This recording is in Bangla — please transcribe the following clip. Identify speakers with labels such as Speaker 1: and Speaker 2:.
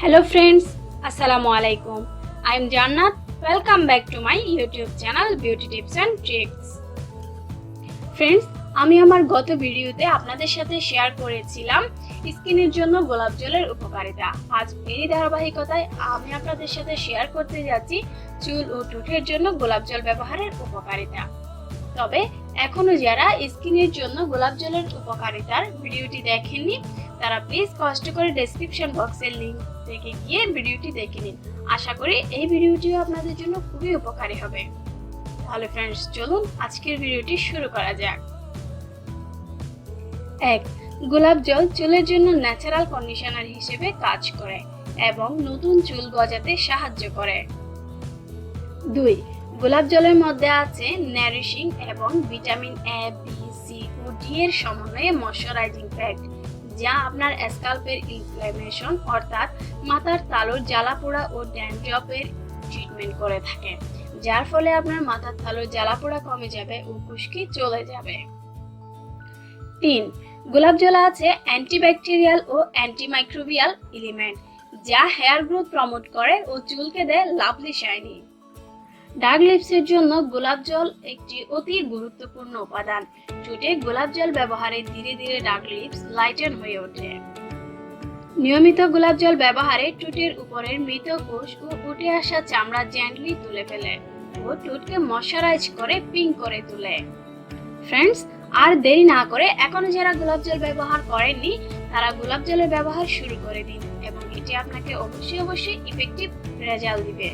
Speaker 1: Hello friends, Assalamu alaikum. I am Jannat. Welcome back to my YouTube channel Beauty Tips and Tricks. Friends, আমি আমার গত ভিডিওতে আপনাদের সাথে শেয়ার করেছিলাম স্কিনের জন্য গোলাপ জলের উপকারিতা। আজ এই ধারাবাহিকতায় আমি আপনাদের সাথে শেয়ার করতে যাচ্ছি চুল ও ঠোঁটের জন্য গোলাপ জল ব্যবহারের উপকারিতা। তবে এখনো যারা স্কিনের জন্য গোলাপ জলের উপকারিতার ভিডিওটি দেখেননি তারা প্লিজ কষ্ট করে ডেসক্রিপশন বক্সের লিংক থেকে গিয়ে ভিডিওটি দেখে নিন। আশা করি এই ভিডিওটিও আপনাদের জন্য খুবই উপকারী হবে। তাহলে ফ্রেন্ডস, চলুন আজকের ভিডিওটি শুরু করা যাক। 1. গোলাপ জল চুলের জন্য ন্যাচারাল কন্ডিশনার হিসেবে কাজ করে এবং নতুন চুল গজাতে সাহায্য করে। 2. গোলাপ জলের মধ্যে আছে নারিশিং এবং ভিটামিন এ, বি, সি ও ডি এর সমন্বয়ে ময়শ্চারাইজিং ফ্যাক্ট, যা আপনার স্ক্যাল্পের ইনফ্ল্যামেশন অর্থাৎ মাথার তালুর জ্বালাপোড়া ও ড্যান্ড্রফের ট্রিটমেন্ট করে থাকে, যার ফলে আপনার মাথার তালুর জ্বালাপোড়া কমে যাবে ও খুশকি চলে যাবে। 3. গোলাপ জলে আছে অ্যান্টিব্যাকটেরিয়াল ও অ্যান্টিমাইক্রোবিয়াল এলিমেন্ট, যা হেয়ার গ্রোথ প্রমোট করে ও চুলকে দেয় লাভলি শাইনি। ডার্ক লিপসের জন্য গোলাপ জল একটি অতি গুরুত্বপূর্ণ উপাদান। ঠোঁটে গোলাপ জল ব্যবহারে ধীরে ধীরে ডার্ক লিপস লাইটেন হয়ে ওঠে। নিয়মিত গোলাপ জল ব্যবহারে ঠোঁটের উপরের মৃত কোষ ও উঠে আসা চামড়া জেন্টলি তুলে ফেলে ও ঠোঁটকে ময়শ্চারাইজ করে পিঙ্ক করে তোলে। ফ্রেন্ডস, আর দেরি না করে এখনো যারা গোলাপ জল ব্যবহার করেননি তারা গোলাপ জলের ব্যবহার শুরু করে দিন এবং এটি আপনাকে অবশ্যই ইফেক্টিভ রেজাল্ট দিবে।